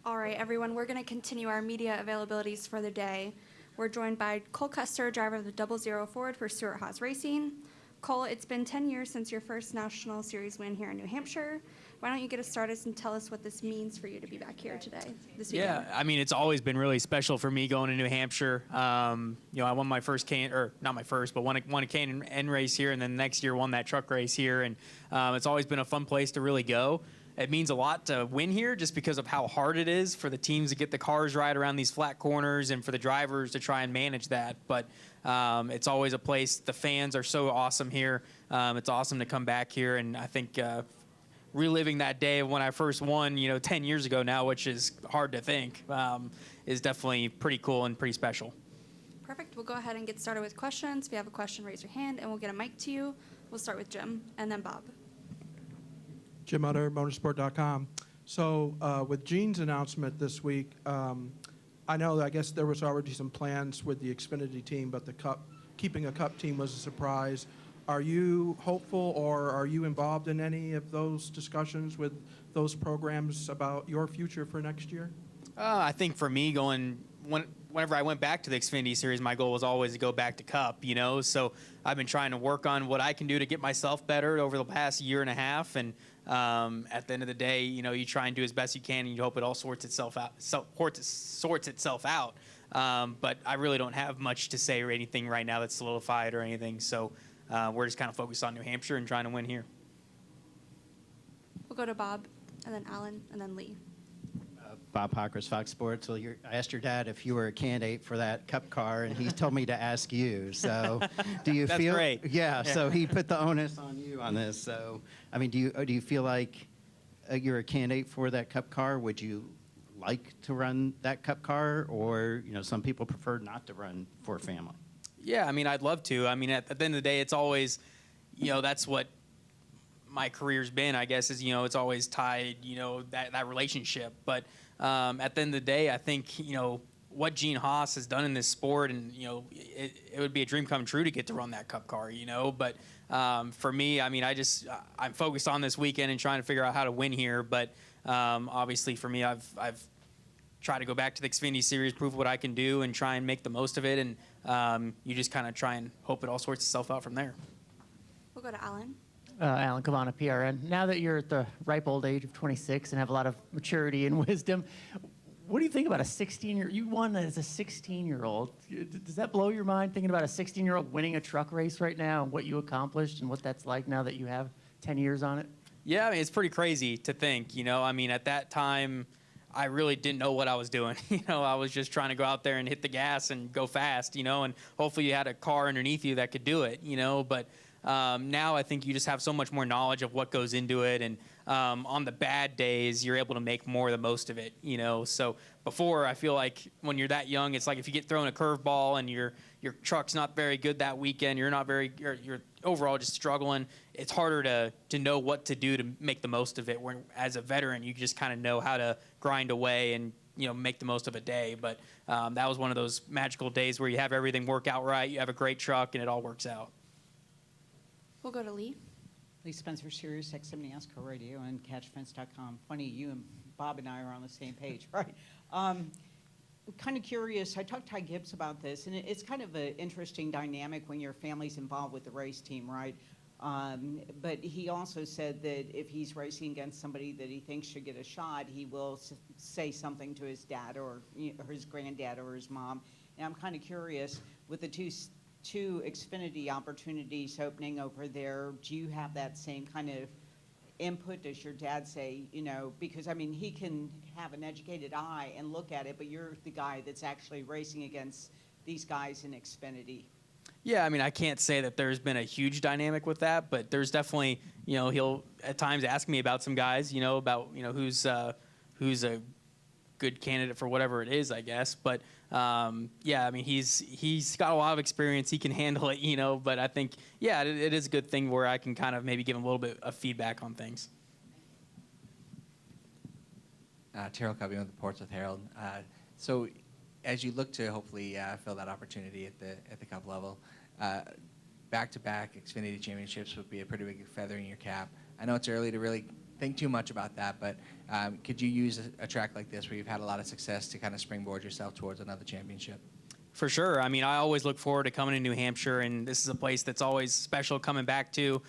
All right, everyone, we're going to continue our media availabilities for the day. We're joined by Cole Custer, driver of the 00 Ford for Stewart-Haas Racing. Cole, it's been 10 years since your first National Series win here in New Hampshire. Why don't you get us started and tell us what this means for you to be back here today, this weekend? Yeah, I mean, it's always been really special for me going to New Hampshire. I won my first not my first, but won a K&N race here, and then next year won that truck race here. And it's always been a fun place to really go. It means a lot to win here just because of how hard it is for the teams to get the cars right around these flat corners and for the drivers to try and manage that. But it's always a place. The fans are so awesome here. It's awesome to come back here, and I think reliving that day when I first won, 10 years ago now, which is hard to think, is definitely pretty cool and pretty special. Perfect. We'll go ahead and get started with questions. If you have a question, raise your hand, and we'll get a mic to you. We'll start with Jim, and then Bob. Jim Utter, motorsport.com. So with Gene's announcement this week, I know, I guess there was already some plans with the Xfinity team, but keeping a Cup team was a surprise. Are you hopeful, or are you involved in any of those discussions with those programs about your future for next year? I think for me, whenever I went back to the Xfinity Series, my goal was always to go back to Cup, So I've been trying to work on what I can do to get myself better over the past year and a half. And at the end of the day, you try and do as best you can, and you hope it all sorts itself out. But I really don't have much to say or anything right now that's solidified or anything. So we're just kind of focused on New Hampshire and trying to win here. We'll go to Bob, and then Alan, and then Lee. Bob Hockers, Fox Sports. Well, I asked your dad if you were a candidate for that Cup car, and he told me to ask you. So, do you That's feel? Great. Yeah. So he put the onus on you on this. So, I mean, do you feel like you're a candidate for that Cup car? Would you like to run that Cup car, or some people prefer not to run for a family? Yeah, I mean, I'd love to. I mean, at the end of the day, it's always, that's what my career's been, I guess, is, it's always tied, that relationship. But at the end of the day, I think, what Gene Haas has done in this sport, and, it would be a dream come true to get to run that Cup car, But for me, I mean, I'm focused on this weekend and trying to figure out how to win here. But obviously for me, I've tried to go back to the Xfinity Series, prove what I can do, and try and make the most of it. And you just kind of try and hope it all sorts itself out from there. We'll go to Alan. Alan Cavana, PRN. Now that you're at the ripe old age of 26 and have a lot of maturity and wisdom, what do you think about a 16-year-old? You won as a 16-year-old. Does that blow your mind, thinking about a 16-year-old winning a truck race right now, and what you accomplished and what that's like now that you have 10 years on it? Yeah, I mean, it's pretty crazy to think, I mean, at that time, I really didn't know what I was doing. I was just trying to go out there and hit the gas and go fast, and hopefully you had a car underneath you that could do it, But now I think you just have so much more knowledge of what goes into it, and on the bad days, you're able to make more the most of it, So before, I feel like when you're that young, it's like if you get thrown a curveball and your truck's not very good that weekend, you're overall just struggling, it's harder to know what to do to make the most of it. Where as a veteran, you just kind of know how to grind away and make the most of a day. But that was one of those magical days where you have everything work out right, you have a great truck, and it all works out. We'll go to Lee. Lee Spencer, Sirius XM NASCAR Radio and CatchFence.com. Funny, you and Bob and I are on the same page, right? Kind of curious, I talked to Ty Gibbs about this, and it's kind of an interesting dynamic when your family's involved with the race team, right? But he also said that if he's racing against somebody that he thinks should get a shot, he will say something to his dad or his granddad or his mom. And I'm kind of curious, with the two Xfinity opportunities opening over there, do you have that same kind of input? Does your dad say, because I mean, he can have an educated eye and look at it, but you're the guy that's actually racing against these guys in Xfinity. Yeah, I mean, I can't say that there's been a huge dynamic with that, but there's definitely, he'll at times ask me about some guys, about, who's a good candidate for whatever it is, I guess. But yeah, I mean, he's got a lot of experience. He can handle it, but I think, yeah, it is a good thing where I can kind of maybe give him a little bit of feedback on things. Terrell Cubby with the Portsmouth Herald. So as you look to hopefully fill that opportunity at the Cup level, back-to-back Xfinity championships would be a pretty big feather in your cap. I know it's early to really think too much about that, but could you use a track like this where you've had a lot of success to kind of springboard yourself towards another championship? For sure. I mean, I always look forward to coming to New Hampshire, and this is a place that's always special coming back to.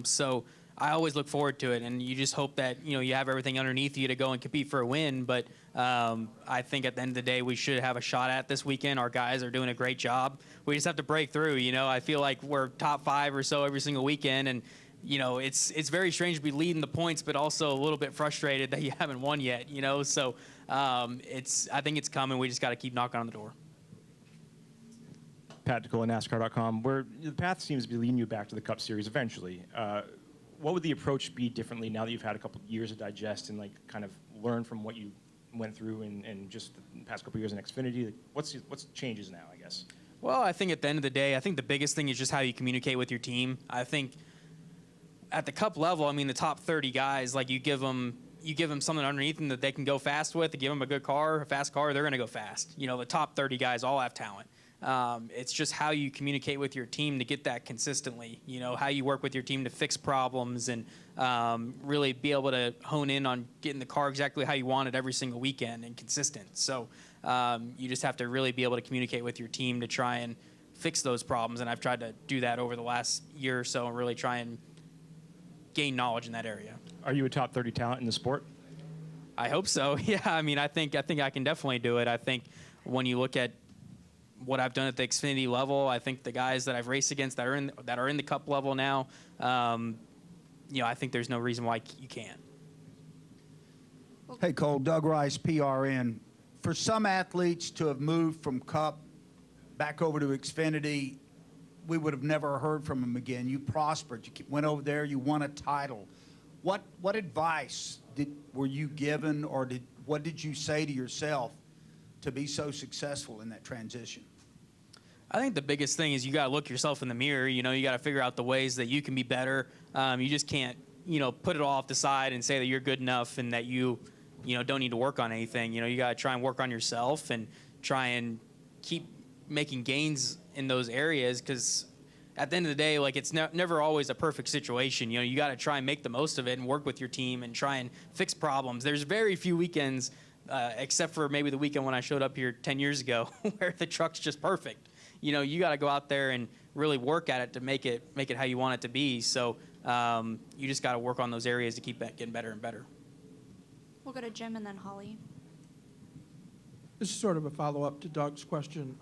So I always look forward to it, and you just hope that, you have everything underneath you to go and compete for a win. But I think at the end of the day, we should have a shot at this weekend. Our guys are doing a great job. We just have to break through. I feel like we're top 5 or so every single weekend, and it's very strange to be leading the points, but also a little bit frustrated that you haven't won yet. So I think it's coming. We just got to keep knocking on the door. Pat DeCole at NASCAR.com, where the path seems to be leading you back to the Cup Series eventually. What would the approach be differently now that you've had a couple years to digest and kind of learn from what you went through in just the past couple years in Xfinity? What's changes now, I guess? Well, I think at the end of the day, I think the biggest thing is just how you communicate with your team. I think at the Cup level, I mean, the top 30 guys, you give them something underneath them that they can go fast with. You give them a good car, a fast car, they're going to go fast. The top 30 guys all have talent. It's just how you communicate with your team to get that consistently, how you work with your team to fix problems and really be able to hone in on getting the car exactly how you want it every single weekend and consistent. So you just have to really be able to communicate with your team to try and fix those problems. And I've tried to do that over the last year or so and really try and gain knowledge in that area. Are you a top 30 talent in the sport? I hope so. Yeah, I mean, I think I can definitely do it. I think when you look at what I've done at the Xfinity level, I think the guys that I've raced against that are in the Cup level now, I think there's no reason why you can't. Hey, Cole, Doug Rice, PRN. For some athletes to have moved from Cup back over to Xfinity, we would have never heard from them again. You prospered. You went over there. You won a title. What advice were you given, or what did you say to yourself to be so successful in that transition? I think the biggest thing is you got to look yourself in the mirror. You got to figure out the ways that you can be better. You just can't, put it all off the side and say that you're good enough and that you don't need to work on anything. You got to try and work on yourself and try and keep making gains in those areas, because at the end of the day, it's never always a perfect situation. You got to try and make the most of it and work with your team and try and fix problems. There's very few weekends, except for maybe the weekend when I showed up here 10 years ago, where the truck's just perfect. You got to go out there and really work at it to make it how you want it to be. So you just got to work on those areas to keep getting better and better. We'll go to Jim and then Holly. This is sort of a follow-up to Doug's question.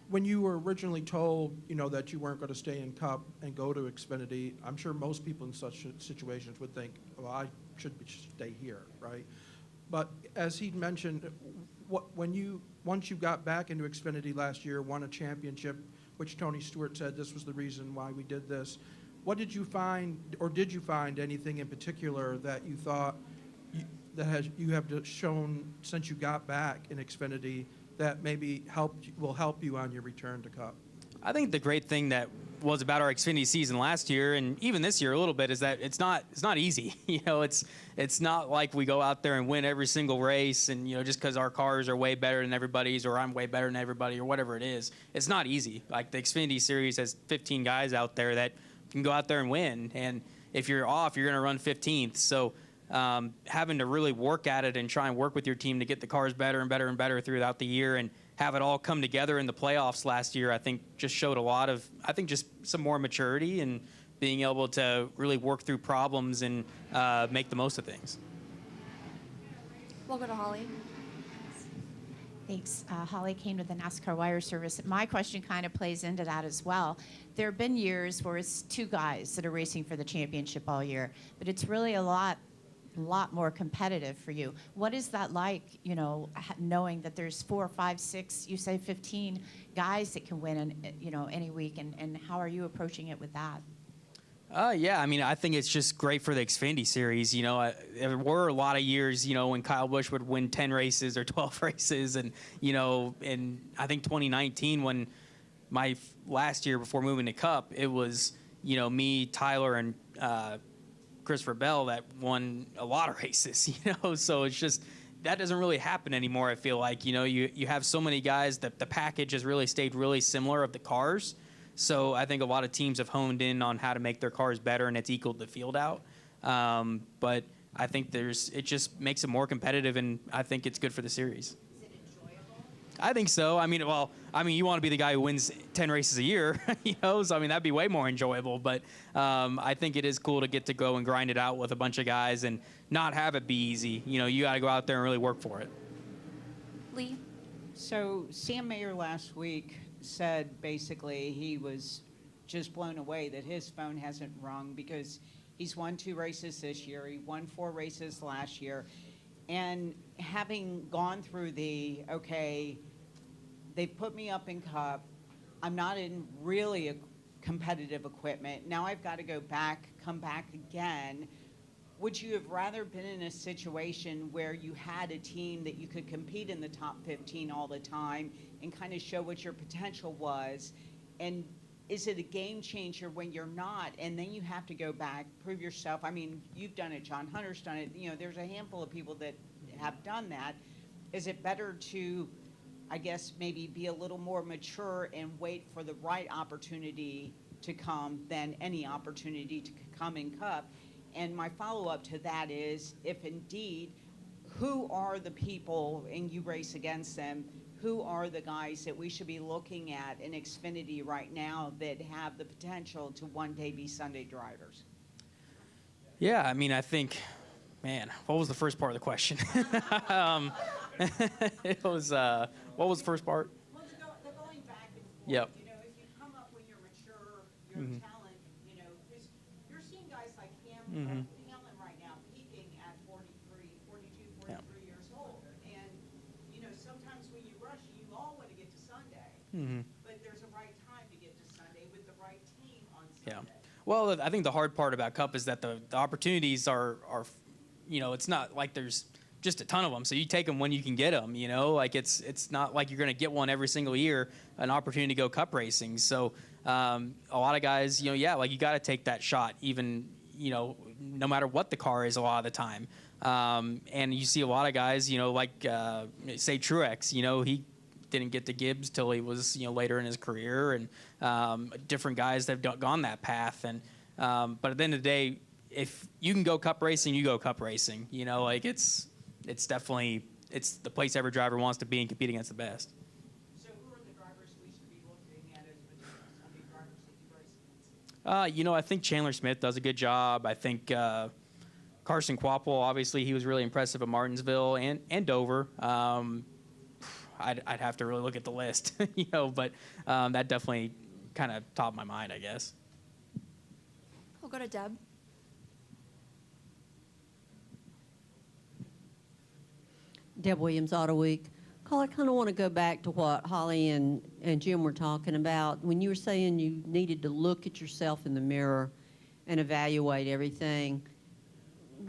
When you were originally told, that you weren't going to stay in Cup and go to Xfinity, I'm sure most people in such situations would think, well, I should stay here, right? But as he mentioned, once you got back into Xfinity last year, won a championship, which Tony Stewart said this was the reason why we did this, what did you find, or did you find anything in particular that you thought you have shown since you got back in Xfinity that maybe will help you on your return to Cup? I think the great thing that was about our Xfinity season last year, and even this year a little bit, is that it's not easy. It's not like we go out there and win every single race, and just because our cars are way better than everybody's, or I'm way better than everybody, or whatever it is. It's not easy. Like the Xfinity Series has 15 guys out there that can go out there and win, and if you're off, you're going to run 15th. So having to really work at it and try and work with your team to get the cars better and better and better throughout the year, and have it all come together in the playoffs last year, I think just showed a lot of, just some more maturity and being able to really work through problems and make the most of things. We'll go to Holly. Thanks. Holly came to the NASCAR Wire Service. My question kind of plays into that as well. There have been years where it's 2 guys that are racing for the championship all year, but it's really a lot more competitive for you. What is that like, knowing that there's 4, 5, 6, you say 15 guys that can win in, any week, and how are you approaching it with that? Yeah, I think it's just great for the Xfinity Series. There were a lot of years, when Kyle Busch would win 10 races or 12 races, and I think 2019, when my last year before moving to Cup, it was, me, Tyler, and Christopher Bell that won a lot of races, so it's just, that doesn't really happen anymore. I feel like, you have so many guys that the package has really stayed really similar of the cars. So I think a lot of teams have honed in on how to make their cars better, and it's equaled the field out. But I think it just makes it more competitive, and I think it's good for the series. Is it enjoyable? I think so. I mean, you want to be the guy who wins 10 races a year, So, that'd be way more enjoyable. But I think it is cool to get to go and grind it out with a bunch of guys and not have it be easy. You got to go out there and really work for it. Lee? So Sam Mayer last week said basically he was just blown away that his phone hasn't rung because he's won 2 races this year. He won 4 races last year. And having gone through they put me up in Cup. I'm not in really a competitive equipment. Now I've got to come back again. Would you have rather been in a situation where you had a team that you could compete in the top 15 all the time and kind of show what your potential was? And is it a game changer when you're not, and then you have to go back, prove yourself? You've done it, John Hunter's done it. There's a handful of people that have done that. Is it better to, I guess, maybe be a little more mature and wait for the right opportunity to come than any opportunity to come in Cup? And my follow-up to that is, if indeed, who are the people, and you race against them, who are the guys that we should be looking at in Xfinity right now that have the potential to one day be Sunday drivers? Yeah, I think, man, what was the first part of the question? It was, what was the first part? Well, the going back and forth. Yep. If you come up when you're mature, your Mhm. talent, because you're seeing guys like Mhm. Hamlin right now peaking at 43, 42, Yeah. 43 years old. And, sometimes when you rush, you all want to get to Sunday. Mhm. But there's a right time to get to Sunday with the right team on Yeah. Sunday. Well, I think the hard part about Cup is that the opportunities are, it's not like there's just a ton of them. So you take them when you can get them, it's not like you're going to get one every single year, an opportunity to go Cup racing. So a lot of guys, you got to take that shot even, no matter what the car is a lot of the time. And you see a lot of guys, say Truex, he didn't get to Gibbs till he was, later in his career, and different guys that have gone that path. And but at the end of the day, if you can go Cup racing, you go Cup racing. It's definitely the place every driver wants to be and compete against the best. So who are the drivers we should be looking at as potential Sunday drivers that you race against? I think Chandler Smith does a good job. I think Carson Kvapil, obviously, he was really impressive at Martinsville and Dover. I'd have to really look at the list, but that definitely kind of top of my mind, I guess. We'll go to Deb. Deb Williams, Auto Week. Cole, I kind of want to go back to what Holly and Jim were talking about. When you were saying you needed to look at yourself in the mirror and evaluate everything,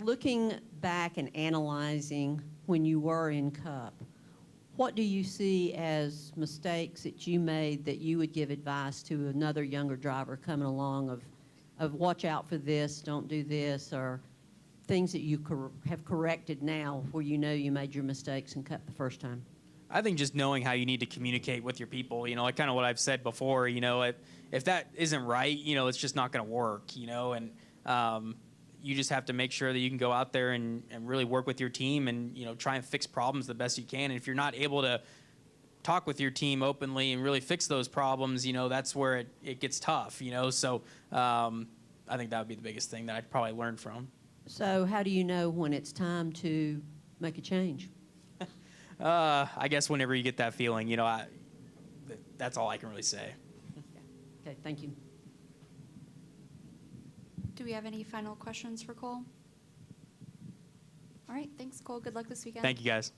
looking back and analyzing when you were in Cup, what do you see as mistakes that you made that you would give advice to another younger driver coming along of watch out for this, don't do this, or things that you have corrected now where you made your mistakes in Cup the first time? I think just knowing how you need to communicate with your people, like kind of what I've said before, if that isn't right, it's just not going to work, and you just have to make sure that you can go out there and really work with your team and, try and fix problems the best you can. And if you're not able to talk with your team openly and really fix those problems, that's where it gets tough, So I think that would be the biggest thing that I'd probably learn from. So how do you know when it's time to make a change? I guess whenever you get that feeling, that's all I can really say. Okay, thank you. Do we have any final questions for Cole? All right, thanks, Cole. Good luck this weekend. Thank you, guys.